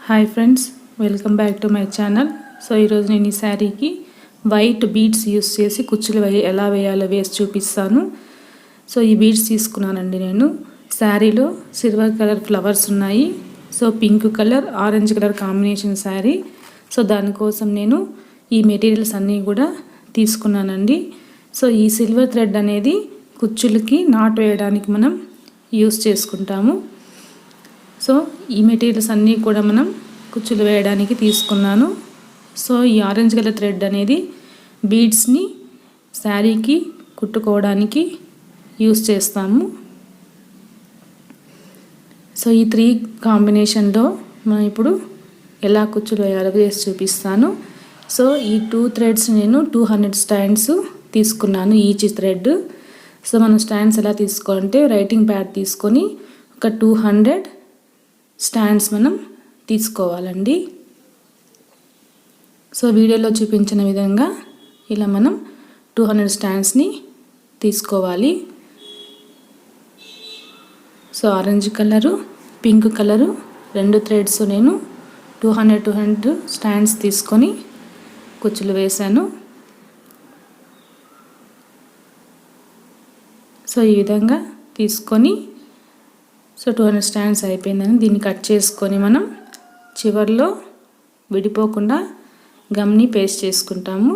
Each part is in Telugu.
Hi friends, welcome back to my channel. So ఈరోజు నేను ఈ శారీకి వైట్ బీడ్స్ యూస్ చేసి కుచ్చులు ఎలా వేయాలో వేసి చూపిస్తాను. సో ఈ బీడ్స్ తీసుకున్నానండి నేను. శారీలో సిల్వర్ కలర్ ఫ్లవర్స్ ఉన్నాయి. So pink colour, orange colour combination sari. So దానికోసం నేను ఈ మెటీరియల్స్ అన్నీ కూడా తీసుకున్నానండి. సో ఈ సిల్వర్ థ్రెడ్ అనేది కుచ్చులకి నాట్ వేయడానికి మనం యూస్ చేసుకుంటాము. సో ఈ మెటీరియల్స్ అన్నీ కూడా మనం కుచ్చులు వేయడానికి తీసుకున్నాను. సో ఈ ఆరెంజ్ కలర్ థ్రెడ్ అనేది బీడ్స్ని శారీకి కుట్టుకోవడానికి యూస్ చేస్తాము. సో ఈ 3 కాంబినేషన్లో మనం ఇప్పుడు ఎలా కుచ్చులు వేయాలో వేసి చూపిస్తాను. సో ఈ 2 థ్రెడ్స్ నేను 200 స్టాండ్స్ తీసుకున్నాను ఈచ్ థ్రెడ్. సో మనం స్టాండ్స్ ఎలా తీసుకోవాలంటే రైటింగ్ ప్యాడ్ తీసుకొని ఒక 200 స్టాండ్స్ మనం తీసుకోవాలండి. సో వీడియోలో చూపించిన విధంగా ఇలా మనం 200 స్టాండ్స్ని తీసుకోవాలి. So orange colour, pink colour 2 threads నేను 200 స్టాండ్స్ తీసుకొని కుచ్చులు వేశాను. సో ఈ విధంగా తీసుకొని సో 200 స్టాండ్స్ అయిపోయిందని దీన్ని కట్ చేసుకొని మనం చివర్లో విడిపోకుండా గమ్ని పేస్ట్ చేసుకుంటాము.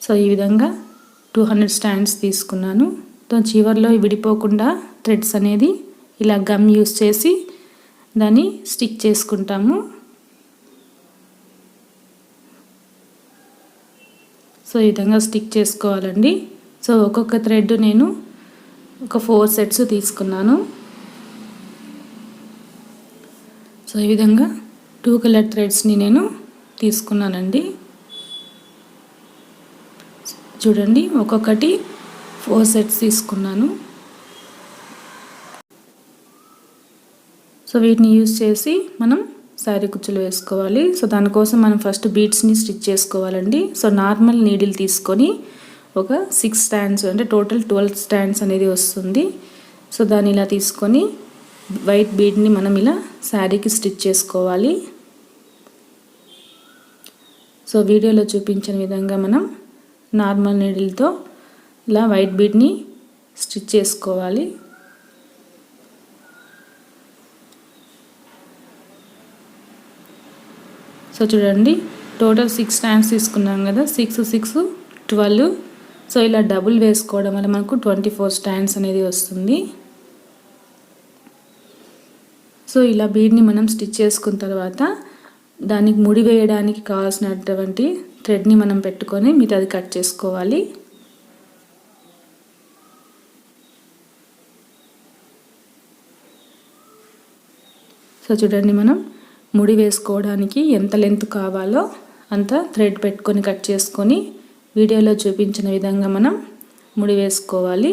సో ఈ విధంగా 200 స్టాండ్స్ తీసుకున్నాను. చివర్లో విడిపోకుండా థ్రెడ్స్ అనేది ఇలా గమ్ యూస్ చేసి దాన్ని స్టిక్ చేసుకుంటాము. సో ఈ విధంగా స్టిక్ చేసుకోవాలండి. సో ఒక్కొక్క థ్రెడ్ నేను ఒక 4 సెట్స్ తీసుకున్నాను. సో ఈ విధంగా 2 కలర్ థ్రెడ్స్ని నేను తీసుకున్నానండి. చూడండి, ఒక్కొక్కటి 4 సెట్స్ తీసుకున్నాను. సో వీటిని యూజ్ చేసి మనం శారీ కుచ్చులు వేసుకోవాలి. సో దానికోసం మనం ఫస్ట్ బీడ్స్ని స్టిచ్ చేసుకోవాలండి. సో నార్మల్ నీడిల్ తీసుకొని ఒక 6 స్టాండ్స్ అంటే టోటల్ 12 స్టాండ్స్ అనేది వస్తుంది. సో దాన్ని ఇలా తీసుకొని వైట్ బీడ్ని మనం ఇలా శారీకి స్టిచ్ చేసుకోవాలి. సో వీడియోలో చూపించిన విధంగా మనం నార్మల్ నీడిల్తో ఇలా వైట్ బీడ్ని స్టిచ్ చేసుకోవాలి. సో చూడండి, టోటల్ 6 స్టాండ్స్ తీసుకున్నాం కదా, 6 6 12. సో ఇలా డబుల్ వేసుకోవడం వల్ల మనకు 24 స్టాండ్స్ అనేది వస్తుంది. సో ఇలా బీడ్ని మనం స్టిచ్ చేసుకున్న తర్వాత దానికి ముడి వేయడానికి కావాల్సినటువంటి థ్రెడ్ని మనం పెట్టుకొని మిగతాది కట్ చేసుకోవాలి. సో చూడండి, మనం ముడి వేసుకోవడానికి ఎంత లెంత్ కావాలో అంత థ్రెడ్ పెట్టుకొని కట్ చేసుకొని వీడియోలో చూపించిన విధంగా మనం ముడి వేసుకోవాలి.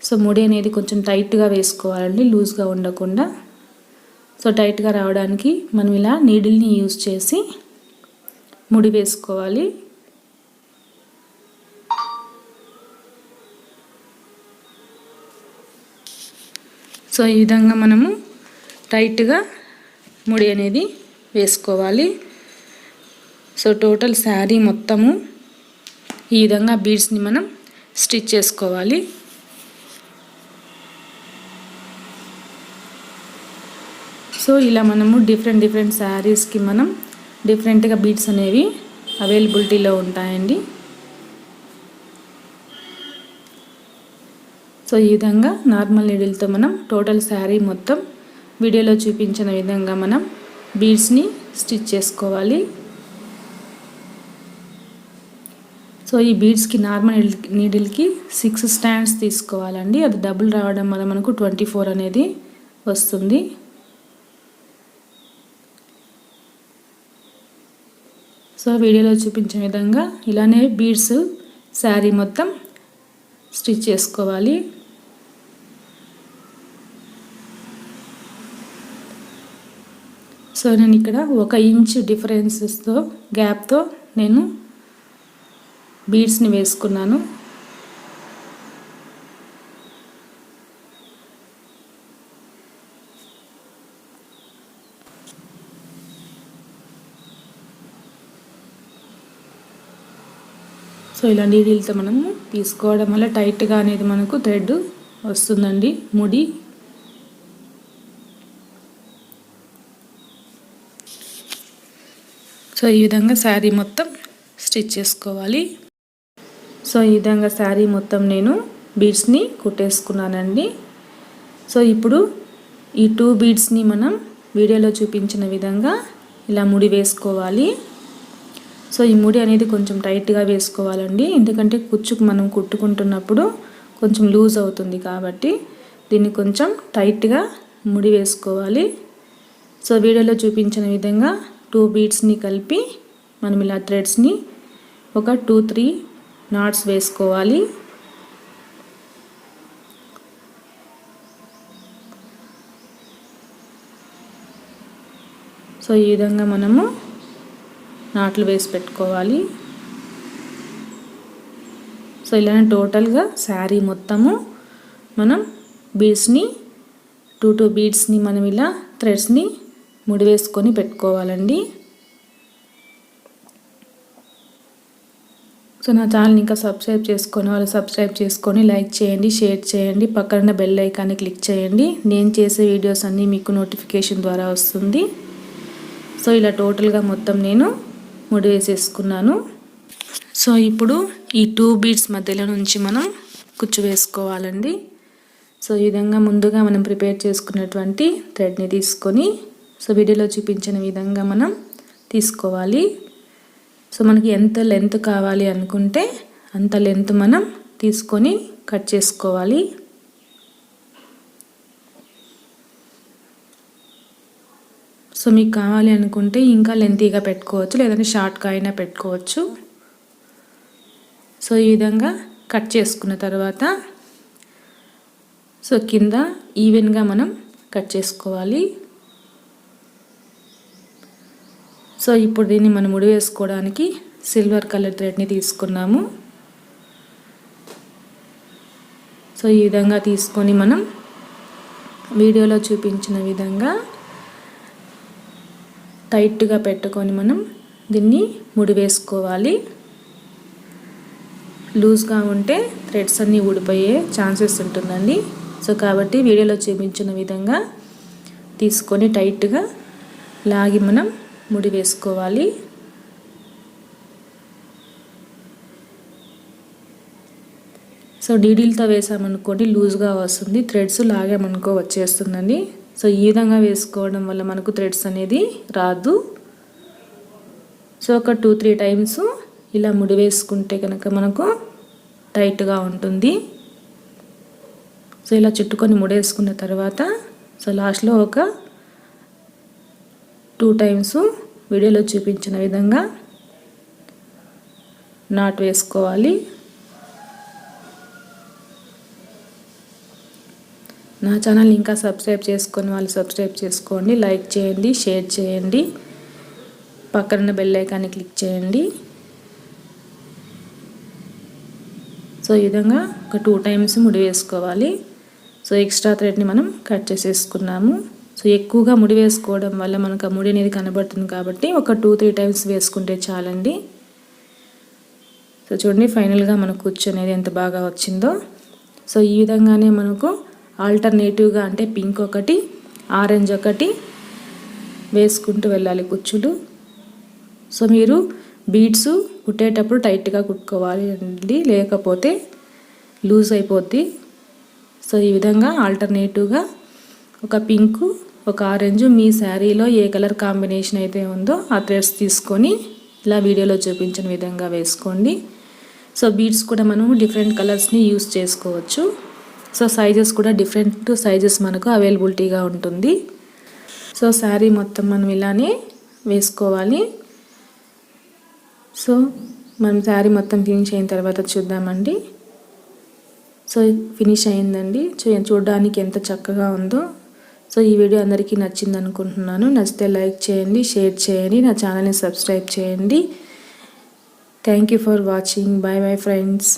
సో ముడి అనేది కొంచెం టైట్గా వేసుకోవాలండి, లూజ్గా ఉండకుండా. సో టైట్గా రావడానికి మనం ఇలా నీడిల్ని యూజ్ చేసి ముడి వేసుకోవాలి. సో ఈ విధంగా మనము టైట్గా ముడి అనేది వేసుకోవాలి. సో టోటల్ శారీ మొత్తము ఈ విధంగా బీడ్స్ని మనం స్టిచ్ చేసుకోవాలి. సో ఇలా మనము డిఫరెంట్ శారీస్కి మనం డిఫరెంట్గా బీడ్స్ అనేవి అవైలబిలిటీలో ఉంటాయండి. సో ఈ విధంగా నార్మల్ నీడిల్తో మనం టోటల్ శారీ మొత్తం వీడియోలో చూపించిన విధంగా మనం బీడ్స్ని స్టిచ్ చేసుకోవాలి. సో ఈ బీడ్స్కి నార్మల్ నీడిల్కి 6 స్టాండ్స్ తీసుకోవాలండి. అది డబుల్ రావడం వల్ల మనకు 24 అనేది వస్తుంది. సో వీడియోలో చూపించిన విధంగా ఇలానే బీడ్స్ శారీ మొత్తం స్టిచ్ చేసుకోవాలి. సో నేను ఇక్కడ 1 ఇంచ్ డిఫరెన్సెస్తో గ్యాప్తో నేను బీడ్స్ని వేసుకున్నాను. సో ఇలా నీడిల్తో మనము తీసుకోవడం వల్ల టైట్గా అనేది మనకు థ్రెడ్ వస్తుందండి ముడి. సో ఈ విధంగా శారీ మొత్తం స్టిచ్ చేసుకోవాలి. సో ఈ విధంగా శారీ మొత్తం నేను బీడ్స్ని కుట్టేసుకున్నానండి. సో ఇప్పుడు ఈ 2 బీడ్స్ని మనం వీడియోలో చూపించిన విధంగా ఇలా ముడి వేసుకోవాలి. సో ఈ ముడి అనేది కొంచెం టైట్గా వేసుకోవాలండి, ఎందుకంటే కుచ్చుకు మనం కుట్టుకుంటున్నప్పుడు కొంచెం లూజ్ అవుతుంది కాబట్టి దీన్ని కొంచెం టైట్గా ముడి వేసుకోవాలి. సో వీడియోలో చూపించిన విధంగా 2 బీడ్స్ని కలిపి మనం ఇలా థ్రెడ్స్ని ఒక 2-3 నాట్స్ వేసుకోవాలి. సో ఈ విధంగా మనము నాట్లు వేసి పెట్టుకోవాలి. సో ఇలానే టోటల్గా శారీ మొత్తము మనం బీడ్స్ని 2 బీడ్స్ని మనం ఇలా థ్రెడ్స్ని ముడి వేసుకొని పెట్టుకోవాలండి. సో నా ఛానల్ ఇంకా సబ్స్క్రైబ్ చేసుకొని వాళ్ళు సబ్స్క్రైబ్ చేసుకొని లైక్ చేయండి, షేర్ చేయండి, పక్కన బెల్ ఐకాన్ని క్లిక్ చేయండి. నేను చేసే వీడియోస్ అన్నీ మీకు నోటిఫికేషన్ ద్వారా వస్తుంది. సో ఇలా టోటల్గా మొత్తం నేను ముడి వేసేసుకున్నాను. సో ఇప్పుడు ఈ 2 బీడ్స్ మధ్యలో నుంచి మనం కుచ్చు వేసుకోవాలండి. సో ఈ విధంగా ముందుగా మనం ప్రిపేర్ చేసుకున్నటువంటి థ్రెడ్ని తీసుకొని సో వీడియోలో చూపించిన విధంగా మనం తీసుకోవాలి. సో మనకి ఎంత లెంత్ కావాలి అనుకుంటే అంత లెంత్ మనం తీసుకొని కట్ చేసుకోవాలి. సో మీకు కావాలి అనుకుంటే ఇంకా లెంతీగా పెట్టుకోవచ్చు, లేదంటే షార్ట్గా అయినా పెట్టుకోవచ్చు. సో ఈ విధంగా కట్ చేసుకున్న తర్వాత సో కింద ఈవెన్గా మనం కట్ చేసుకోవాలి. సో ఇప్పుడు దీన్ని మనం ముడి వేసుకోవడానికి సిల్వర్ కలర్ థ్రెడ్ని తీసుకున్నాము. సో ఈ విధంగా తీసుకొని మనం వీడియోలో చూపించిన విధంగా టైట్గా పెట్టుకొని మనం దీన్ని ముడి వేసుకోవాలి. లూజ్గా ఉంటే థ్రెడ్స్ అన్నీ ఊడిపోయే ఛాన్సెస్ ఉంటుందండి. సో కాబట్టి వీడియోలో చూపించిన విధంగా తీసుకొని టైట్గా లాగి మనం ముడి వేసుకోవాలి. సో నీడిల్తో వేసామనుకోండి లూజ్గా వస్తుంది, థ్రెడ్స్ లాగామనుకో వచ్చేస్తుందండి. సో ఈ విధంగా వేసుకోవడం వల్ల మనకు థ్రెడ్స్ అనేది రాదు. సో ఒక 2-3 టైమ్స్ ఇలా ముడి వేసుకుంటే కనుక మనకు టైట్గా ఉంటుంది. సో ఇలా చుట్టుకొని ముడేసుకున్న తర్వాత సో లాస్ట్లో ఒక 2 టైమ్స్ వీడియోలో చూపించిన విధంగా నాట్ వేసుకోవాలి. నా ఛానల్ ఇంకా సబ్స్క్రైబ్ చేసుకొని వాళ్ళు సబ్స్క్రైబ్ చేసుకోండి, లైక్ చేయండి, షేర్ చేయండి, పక్కన బెల్ ఐకాన్ని క్లిక్ చేయండి. సో ఈ విధంగా ఒక 2 టైమ్స్ ముడి వేసుకోవాలి. సో ఎక్స్ట్రా థ్రెడ్ని మనం కట్ చేసేసుకున్నాము. సో ఎక్కువగా ముడి వేసుకోవడం వల్ల మనకు ఆ ముడి అనేది కనబడుతుంది కాబట్టి ఒక 2-3 టైమ్స్ వేసుకుంటే చాలండి. సో చూడండి ఫైనల్గా మనకు కుచ్చు అనేది ఎంత బాగా వచ్చిందో. సో ఈ విధంగానే మనకు ఆల్టర్నేటివ్గా అంటే పింక్ ఒకటి, ఆరెంజ్ ఒకటి వేసుకుంటూ వెళ్ళాలి కుచ్చులు. సో మీరు బీడ్స్ కుట్టేటప్పుడు టైట్గా కుట్టుకోవాలి అండి, లేకపోతే లూజ్ అయిపోద్ది. సో ఈ విధంగా ఆల్టర్నేటివ్గా ఒక పింక్, ఒక ఆరెంజ్ మీ శారీలో ఏ కలర్ కాంబినేషన్ అయితే ఉందో ఆ థ్రెడ్స్ తీసుకొని ఇలా వీడియోలో చూపించిన విధంగా వేసుకోండి. సో బీడ్స్ కూడా మనం డిఫరెంట్ కలర్స్ని యూస్ చేసుకోవచ్చు. సో సైజెస్ కూడా డిఫరెంట్ సైజెస్ మనకు అవైలబిలిటీగా ఉంటుంది. సో శారీ మొత్తం మనం ఇలానే వేసుకోవాలి. సో మనం శారీ మొత్తం ఫినిష్ అయిన తర్వాత చూద్దామండి. సో ఫినిష్ అయిందండి. చూడడానికి ఎంత చక్కగా ఉందో. సో ఈ వీడియో అందరికీ నచ్చింది అనుకుంటున్నాను. నచ్చితే లైక్ చేయండి, షేర్ చేయండి, నా ఛానల్ని సబ్స్క్రైబ్ చేయండి. Thank you for watching. Bye bye friends.